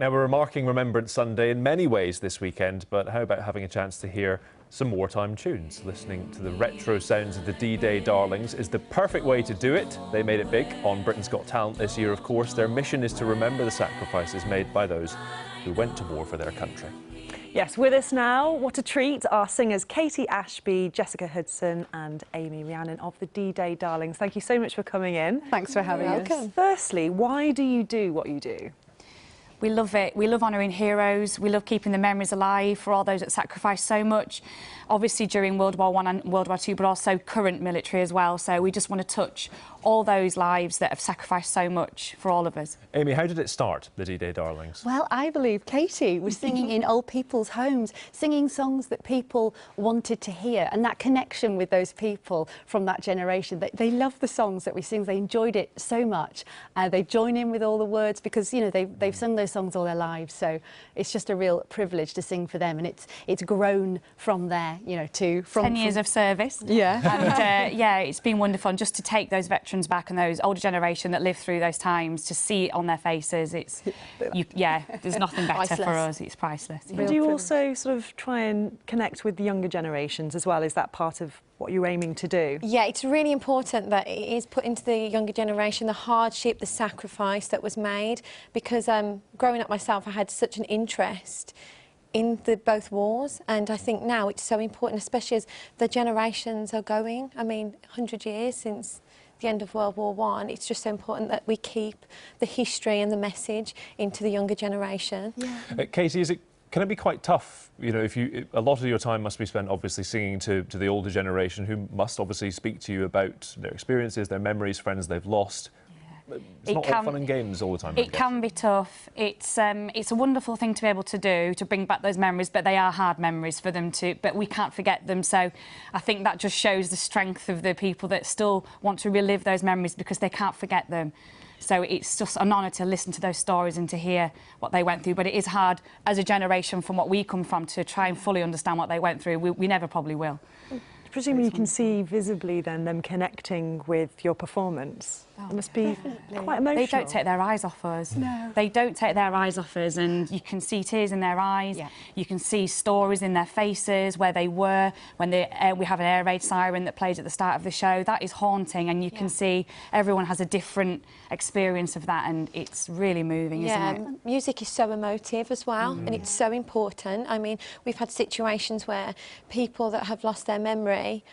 Now, we're marking Remembrance Sunday in many ways this weekend, but how about having a chance to hear some wartime tunes? Listening to the retro sounds of the D-Day darlings is the perfect way to do it. They made it big on Britain's Got Talent this year, of course. Their mission is to remember the sacrifices made by those who went to war for their country. Yes, with us now, what a treat, are singers Katie Ashby, Jessica Hudson and Amy Rhiannon of the D-Day Darlings. Thank you so much for coming in. Thanks for having us. Firstly, why do you do what you do? We love it. We love honouring heroes. We love keeping the memories alive for all those that sacrificed so much, obviously during World War I and World War II, but also current military as well. So we just want to touch all those lives that have sacrificed so much for all of us. Amy, how did it start, the D-Day Darlings? Well, I believe Katie was singing in old people's homes, singing songs that people wanted to hear, and that connection with those people from that generation. They love the songs that we sing. They enjoyed it so much. They join in with all the words because, you know, they've sung those songs all their lives. So it's just a real privilege to sing for them, and it's grown from there, you know, to 10 years of service. Yeah. And yeah, it's been wonderful. And just to take those veterans back and those older generation that lived through those times, to see it on their faces, it's yeah, there's nothing better for us. It's priceless. Yeah. Do you also sort of try and connect with the younger generations as well? Is that part of what you're aiming to do? Yeah, it's really important that it is put into the younger generation, the hardship, the sacrifice that was made, because growing up myself, I had such an interest in both wars, and I think now it's so important, especially as the generations are going. I mean, 100 years since the end of World War I, it's just so important that we keep the history and the message into the younger generation. Yeah. Katie, can it be quite tough? You know, a lot of your time must be spent obviously singing to the older generation, who must obviously speak to you about their experiences, their memories, friends they've lost. It's not all fun and games all the time. It can be tough. It's a wonderful thing to be able to do, to bring back those memories, but they are hard memories for them to, but we can't forget them. So I think that just shows the strength of the people that still want to relive those memories because they can't forget them. So it's just an honour to listen to those stories and to hear what they went through. But it is hard as a generation from what we come from to try and fully understand what they went through. We never probably will. Presumably you can see visibly then them connecting with your performance. It must be quite emotional. They don't take their eyes off us. No. They don't take their eyes off us, and you can see tears in their eyes. Yeah. You can see stories in their faces, where they were when we have an air raid siren that plays at the start of the show. That is haunting, and you can see everyone has a different experience of that, and it's really moving, isn't it? Music is so emotive as well, and it's so important. I mean, we've had situations where people that have lost their memory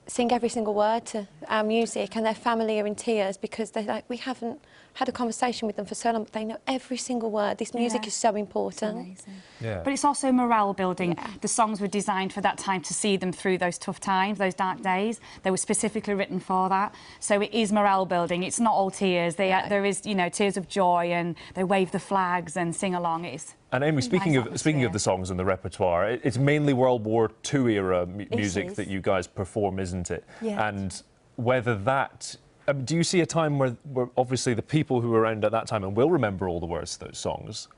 sing every single word to our music, and their family are in tears because they're like, we haven't had a conversation with them for so long, but they know every single word. This music is so important. But it's also morale building. The songs were designed for that time, to see them through those tough times, those dark days. They were specifically written for that. So it is morale building. It's not all tears. There is, you know, tears of joy, and they wave the flags and sing along. And Amy, speaking of the songs and the repertoire, it's mainly World War II era music that you guys perform, isn't it? Yeah. And whether that, do you see a time where obviously the people who were around at that time and will remember all the words to those songs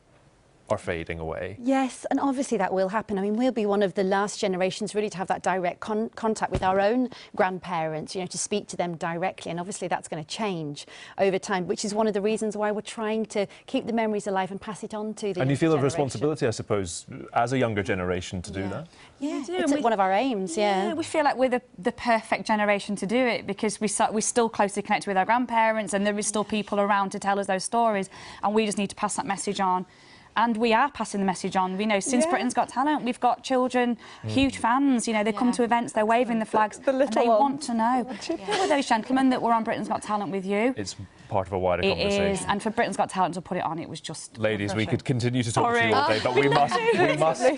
are fading away? Yes, and obviously that will happen. I mean, we'll be one of the last generations really to have that direct contact with our own grandparents, you know, to speak to them directly, and obviously that's going to change over time, which is one of the reasons why we're trying to keep the memories alive and pass it on to the And you feel a generation. responsibility, I suppose, as a younger generation to do that? Yeah, it's one of our aims, yeah. We feel like we're the perfect generation to do it, because we still closely connect with our grandparents, and there is still people around to tell us those stories, and we just need to pass that message on. And we are passing the message on. We know since Britain's Got Talent, we've got children, huge fans. You know, they come to events, they're waving the flags, and they want to know. Who were those gentlemen that were on Britain's Got Talent with you? It's part of a wider conversation. It is, and for Britain's Got Talent to put it on, it was just Ladies, we could continue to talk to you all day, but we must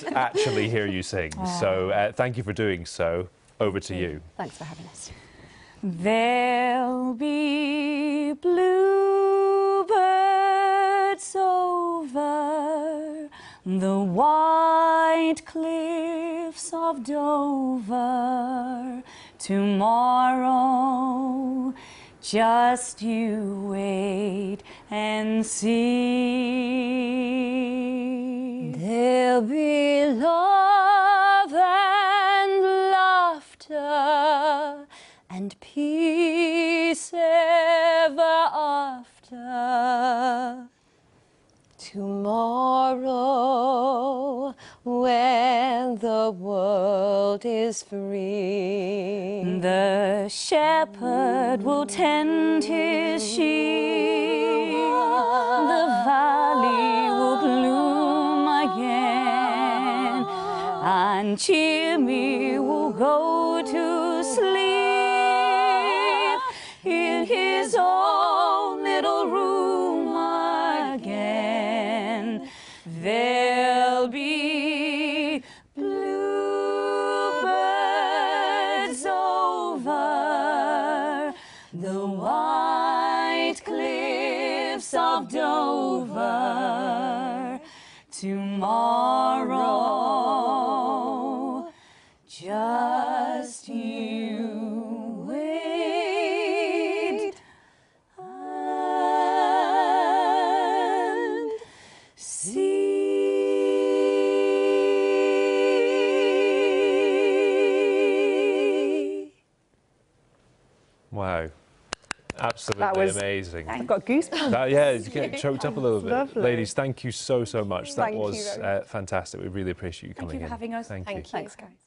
actually hear you sing. So thank you for doing so. Over to you. Thanks for having us. There'll be bluebirds over the white cliffs of Dover tomorrow. Just you wait and see. There'll be love and laughter and peace ever after. Tomorrow tomorrow, when the world is free. The shepherd will tend his sheep, the valley will bloom again, and Jimmy will go to sleep in his own little room again. There'll be bluebirds over the white cliffs of Dover tomorrow. Just you wait and see. Wow. Absolutely That was amazing. I've got goosebumps. Yeah, you get choked up a little bit. Lovely. Ladies, thank you so much. That Thank you was very much. fantastic. We really appreciate you coming in. Thank you for having us. Thank you. Thank you. Thanks, guys.